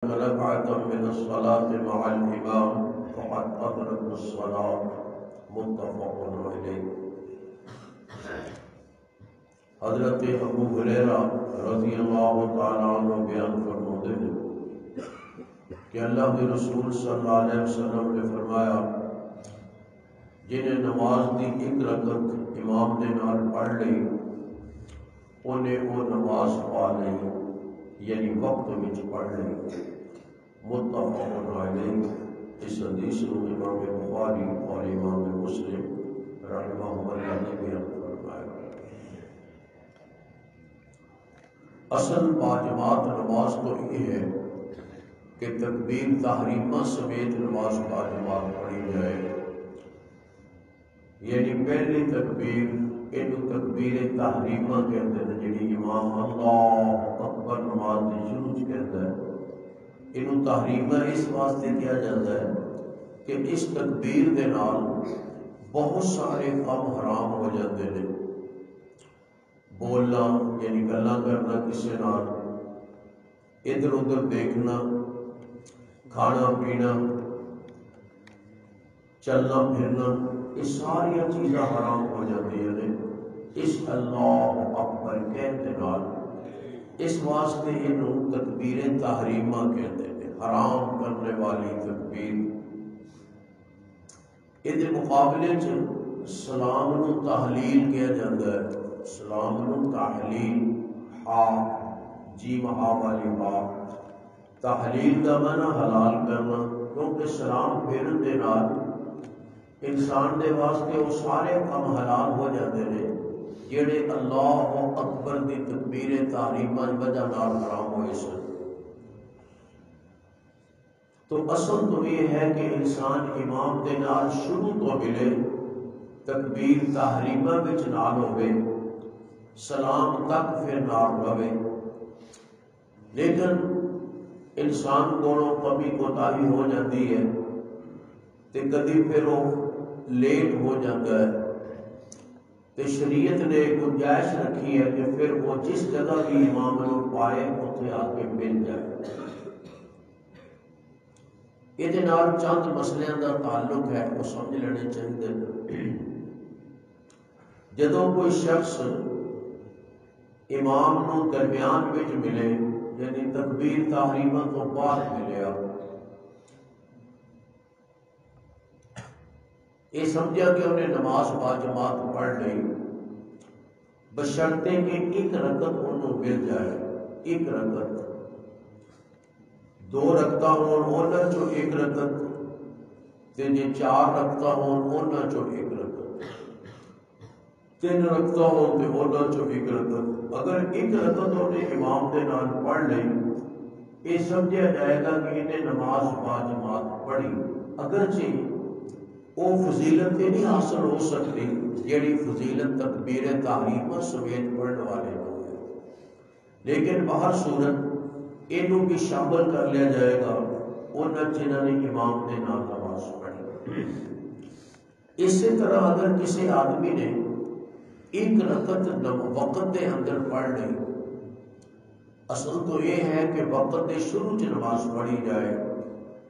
ركعة من الصلاة مع الإمام فقد أدرك الصلاة متفق عليه۔ حضرت ابو ہریرہ رضی اللہ تعالیٰ عنہ بیان فرماتے ہیں کہ اللہ کے رسول صلی اللہ علیہ وسلم نے فرمایا جنہیں نماز دی ایک رکعت امام نے نال پڑھ لی انہیں وہ نماز پا لی، یعنی وقت وچ پڑھ لی۔ متفق علیہ۔ اس حدیث کو امام بخاری اور امام مسلم رحمہ اللہ نے بیان فرمایا۔ اصل باجماعت نماز تو یہ ہے کہ تکبیر تحریمہ سمیت نماز باجماعت پڑھی جائے، یعنی پہلی تکبیر اینو تکبیر تحریمہ کہتے ہیں، جڑی امام اللہ اکبر نماز دی شروع کہتا ہے، اینو تحریمہ اس واسطے کیا جاتا ہے کہ اس تکبیر دے نال بہت سارے کام حرام ہو جاتے ہیں۔ بولنا یعنی گلاں کرنا کسی نال، ادھر ادھر دیکھنا، کھانا پینا، چلنا پھرنا، یہ ساری چیزاں حرام ہو جاتی ہیں اس اللہ اکبر کہتے نال۔ اس واسطے انہوں تکبیر تحریمہ کہتے ہیں، حرام کرنے والی تکبیر۔ یہ مقابلے چ سلام نو تحلیل کیا جاتا ہے، سلام نو تحلیل، ہا جیم ہا والی ہا، تحلیل دا معنی حلال کرنا، کیونکہ سلام پھیرن دے نال انسان دے واسطے وہ سارے کام حلال ہو جاتے ہیں جڑے اللہ اکبر دی تکبیر تحریمہ وجہ نال حرام ہوئے سن۔ تو اصل تو یہ ہے کہ انسان امام دے نال شروع تو ملے، تکبیر تحریمہ وچ نال ہوئے، سلام تک پھر نال رہے، لیکن انسان کو کمی کوتاہی ہو جاتی ہے تے کدی پھر وہ لیٹ ہو جاتا ہے، تے شریعت نے گنجائش رکھی ہے کہ پھر وہ جس جگہ بھی امام کو پائے اتنے آ کے مل جائے۔ یہ چند مسئلوں کا تعلق ہے، وہ سمجھ لینے چاہیے۔ جدوں کوئی شخص امام نو درمیان وچ ملے، یعنی تکبیر تحریمہ تو بعد ملیا، یہ سمجھا کہ انہیں نماز باجماعت پڑھ لی، بشرطے کہ ایک رکعت انہوں مل جائے، ایک رکعت، دو رکعتاں ہون انہاں چوں ایک رکعت، تے جے چار رکعتاں ہون انہاں چوں ایک رکعت، تین رکعتاں ہون تے انہاں چوں ایک رکعت۔ اگر ایک رکعت انہیں امام دے نال پڑھ لی، یہ سمجھا جائے گا کہ انہیں نماز باجماعت پڑھی، اگرچہ وہ فضیلت نہیں حاصل ہو سکتی جیڑی فضیلت تکبیر تحریمہ سمیت پڑھنے والے لوگ ہیں، لیکن باہر صورت انہوں بھی شامل کر لیا جائے گا انہاں جنہاں نے امام دے نال نماز پڑھی۔ اسی طرح اگر کسی آدمی نے ایک رکعت وقت دے اندر پڑھ لی، اصل تو یہ ہے کہ وقت دے شروع چ نماز پڑھی جائے،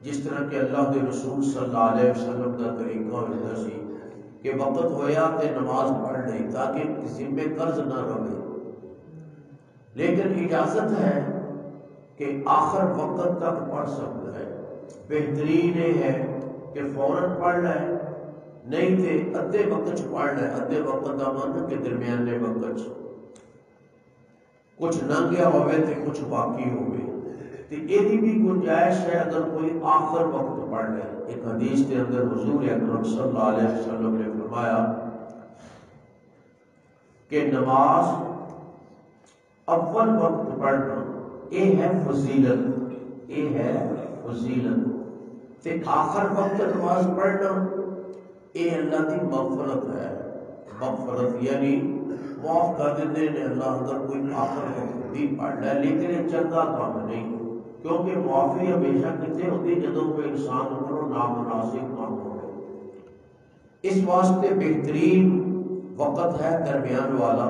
جس طرح کہ اللہ کے رسول صلی اللہ علیہ وسلم کا طریقہ ہوتا سی کہ وقت ہویا تے نماز پڑھ لی تاکہ ذمہ قرض نہ رہے، لیکن اجازت ہے کہ آخر وقت تک پڑھ سکتا ہے۔ بہترین یہ ہے کہ فوراً پڑھ لے، نہیں تے ادھے وقت پڑھ لے، ادھے وقت کا مطلب کہ درمیانے وقت کچھ نہ گیا ہوئے تے کچھ باقی ہوئے، تو یہ بھی گنجائش ہے اگر کوئی آخر وقت پڑھ لے۔ ایک حدیث کے اندر حضور اکرم صلی اللہ علیہ وسلم نے فرمایا کہ نماز اول وقت پڑھنا یہ ہے فضیلت، یہ ہے فضیلت، تے آخر وقت نماز پڑھنا یہ اللہ کی مغفرت ہے۔ مغفرت یعنی معاف کر دیتے ہیں اللہ اگر کوئی آخر وقت بھی پڑھ لے، لیکن یہ چنگا کام نہیں، کیونکہ معافی ہمیشہ کتنے ہوتی جدوں کوئی انسان کو نامناسب کام ہو۔ اس واسطے بہترین وقت ہے درمیان والا،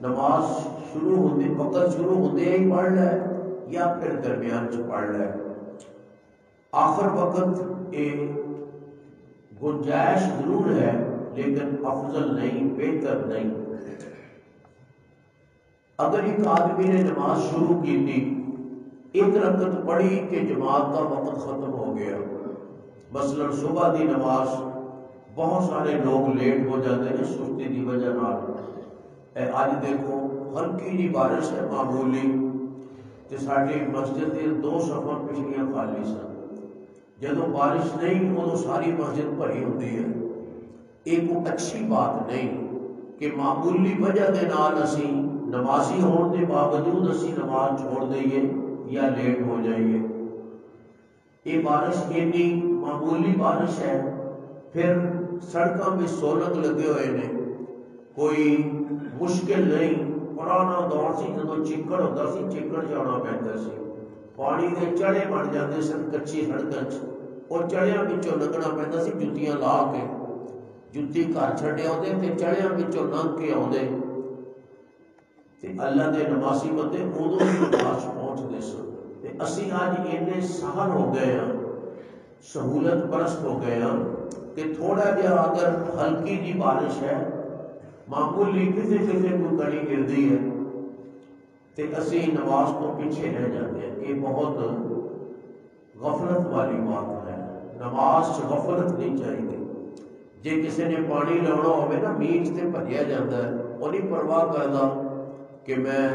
نماز شروع ہوتے وقت شروع ہوتے ہی پڑھ لے، یا پھر درمیان چ پڑھ لے. آخر وقت گنجائش ضرور ہے لیکن افضل نہیں، بہتر نہیں. اگر ایک آدمی نے نماز شروع کی تھی، ایک رکعت پڑھی کہ جماعت کا وقت ختم ہو گیا، مثلا صبح دی نماز بہت سارے لوگ لیٹ ہو جاتے ہیں سستی کی وجہ نال. اج دیکھو ہلکی جی بارش ہے معمولی تے ساری مسجد دے 2 صفاں پچھلیاں خالی سن. جدوں بارش نہیں ادو ساری مسجد بھری ہوتی ہے. یہ کوئی اچھی بات نہیں کہ معمولی وجہ دے نال اسی نمازی ہون دے باوجود اسی نماز چھوڑ دئیے یا لیٹ ہو جائیے. یہ بارش اتنی معمولی بارش ہے، پھر سڑکوں میں سولنگ لگے ہوئے نے، کوئی مشکل نہیں. پرانا دور سی جدوں چکڑ ہوتا سی چکڑ جانا پہنتا سی، پانی دے چڑھے بن جاتے سن کچی سڑک اور چڑھیاں وچوں لنگنا پہنتا سی جتیاں لا کے. جتی گھر چھڈے آتے تے چڑھیاں وچوں لنگ کے آتے تے اللہ دے نمازی بندے ادو بھی نماز پہنچتے سن. اسی اج اینے سہل ہو گئے ہیں، سہولت پرست ہو گئے ہیں کہ تھوڑا جہا اگر ہلکی جی بارش ہے معمولی کسی کسی کوئی کڑی گرتی ہے تے اسی نماز تو پیچھے رہ جاتے ہیں. یہ بہت غفلت والی بات ہے. نماز سے غفلت نہیں چاہیے. جے کسی نے پانی لاؤنا ہوئے نا میچ سے بھجیا جاتا ہے، وہ نہیں پرواہ کرتا کہ میں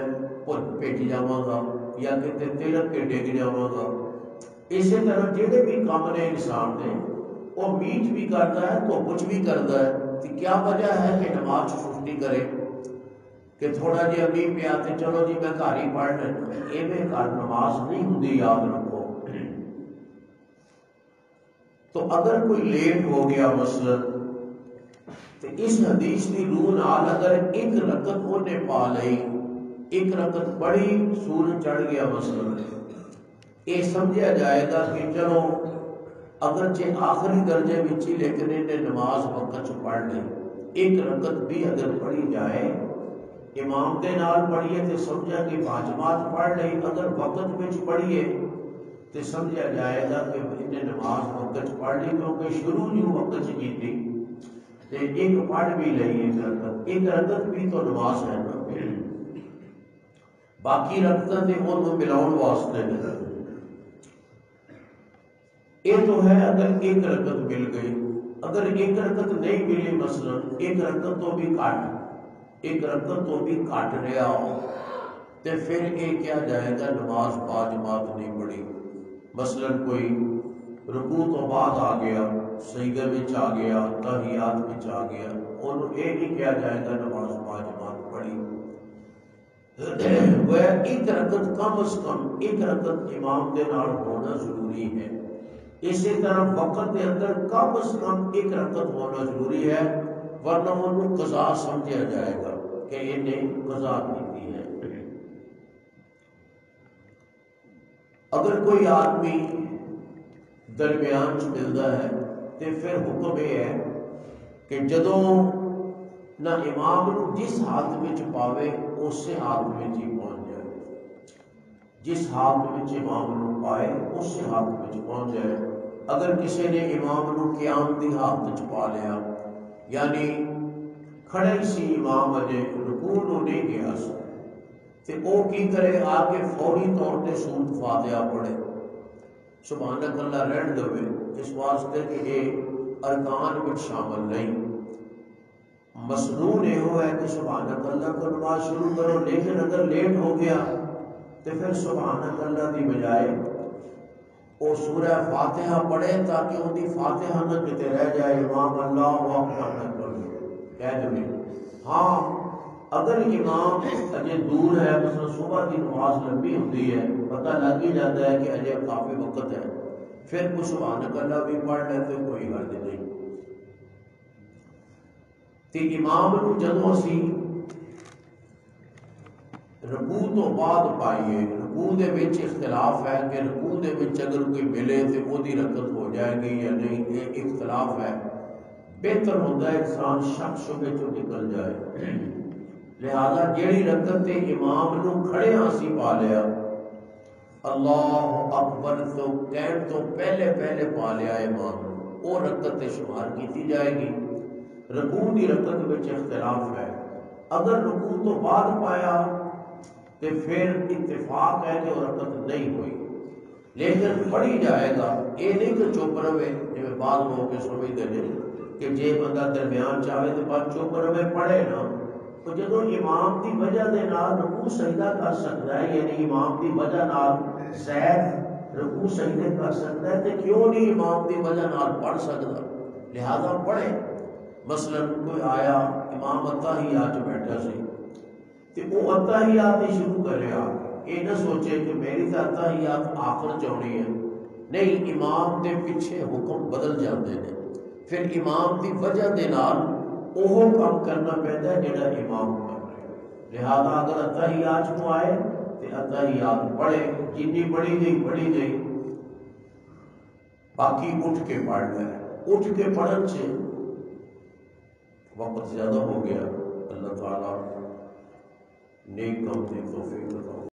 بھیج جاواں گا یا کتے تلک کے ڈگ جاواں گا. اسی طرح جہے بھی کام نے انسان نے وہ میچ بھی کرتا ہے تو کچھ بھی کرتا ہے. کیا وجہ ہے کہ نماز سستی کرے کہ تھوڑا جہا بھی پیا تے چلو جی میں گھر ہی پڑھ لینا. ایویں گھر نماز نہیں ہوندی، یاد رکھو. تو اگر کوئی لیٹ ہو گیا مثلا تو اس حدیث کی روح نال اگر ایک رکعت انہیں پا لئی، ایک رکعت پڑھی، سورج چڑھ گیا مثلا، یہ سمجھا جائے گا کہ چلو اگرچہ آخری درجے میں ہی لیکن انہیں نماز وقت پڑھ لی. ایک رکعت بھی اگر پڑھی جائے امام دے نال پڑھیے تو سمجھا کہ باجماعت پڑھ لی. اگر وقت میں پڑھیے تو سمجھا جائے گا کہ انہیں نماز وقت پڑھ لی، کیونکہ شروع جو وقت کی تھی ایک پڑھ بھی لئی. ایک رکعت بھی تو نماز ہے نا. باقی رکعتیں تے انہوں ملاؤن واسطے نہیں. یہ تو ہے اگر ایک رکعت مل گئی. اگر ایک رکعت نہیں ملی مثلا ایک رکعت تو بھی کٹ، ایک رکعت تو بھی کٹ رہا ہو تو پھر یہ کیا جائے گا نماز باجماعت نہیں پڑھی. مثلا کوئی رکوع تو بعد آ گیا، سجدے وچ آ گیا، تحیات وچ آ گیا، انہوں یہ نہیں کیا جائے گا نماز باجماعت پڑھی. وہ ایک رکعت کم از کم ایک رکعت امام دے نال ہونا ضروری ہے. اسی طرح وقت کے اندر کم از کم ایک رکعت ہونا ضروری ہے، ورنہ انہوں قضا سمجھا جائے گا کہ انہیں قضا کی ہے. اگر کوئی آدمی درمیان ملتا ہے تو پھر حکم یہ ہے کہ جدوں نہ امام نو جس حالت میں پاوے اسی حالت میں ہی پہنچ جائے. جس حالت میں امام نو پائے اسی حالت میں پہنچ جائے. اگر کسی نے امام نو قیام دی حالت پا لیا، یعنی کھڑے سی امام اجے رکوع نو نہیں گیا سی، تے او کی کرے آگے فوری طور تے سورۃ فاتحہ پڑھے، سبحانک اللہ رہن دے، اس واسطے کہ یہ ارکان میں شامل نہیں. مسنون یہ ہے کہ سبحانک اللہ کو نماز شروع کرو، لیکن اگر لیٹ ہو گیا تو پھر سبحانک اللہ دی بجائے وہ سورہ فاتحہ پڑھے تاکہ ان کی فاتحہ نہ کتے رہ جائے، امام اللہ اکبر نہ کہہ دے. ہاں اگر امام اجے دور ہے، مثلا صبح کی نماز لمبی ہوتی ہے، پتہ لگ ہی جاتا ہے کہ اجے کافی وقت ہے، پھر کوئی سبحانک اللہ بھی پڑھ لیتے کوئی حرج نہیں. تے امام نو جدوں اسی رکوع تو بعد پائیے، رکوع دے وچ اختلاف ہے کہ رکوع دے وچ اگر کوئی ملے تو وہ دی رکعت ہو جائے گی یا نہیں، یہ اختلاف ہے. بہتر ہوتا ہے انسان شک شبے چوں نکل جائے. لہذا جیڑی رکعت امام نو کھڑے اسی پا لیا اللہ اکبر تو کہن تو پہلے پا لیا امام وہ رکعت شمار کی جائے گی۔ رکوع کی رکعت میں اختلاف ہے، اگر رکوع تو بعد پایا تو پھر اتفاق ہے کہ وہ رکعت نہیں ہوئی، لیکن پڑھی جائے گا۔ یہ نہیں کہ چپ رہے، جی بعض لوگ سمجھتے ہیں کہ جے بندہ درمیان چاہے تو بعد چپ رہے پڑھے نا، تو جدو امام کی وجہ دے نال رکوع سجدہ کر سکتا ہے، یعنی امام کی وجہ نال زید رکوع سجدے کر سکتا ہے، تو کیوں نہیں امام کی وجہ نال پڑھ سکتا؟ لہذا پڑھے۔ مثلا کوئی آیا امام اتحیات بیٹھا سی تے وہ اتحیات ہی شروع کرے، یہ نہ سوچے کہ میری تو اتحیات آخر چاہنی ہے، نہیں، امام کے پیچھے حکم بدل جاتے ہیں، پھر امام کی وجہ دے نال وہ کام کرنا پہنتا ہے جڑا امام کر رہے ہیں۔ لہذا اگر اتحیات کو آئے تو اتحیات پڑھے، جنی پڑھی گئی باقی اٹھ کے پڑھ لے۔ اٹھ کے پڑھن سے وقت زیادہ ہو گیا، اللہ تعالیٰ نیک کام کی توفیق عطا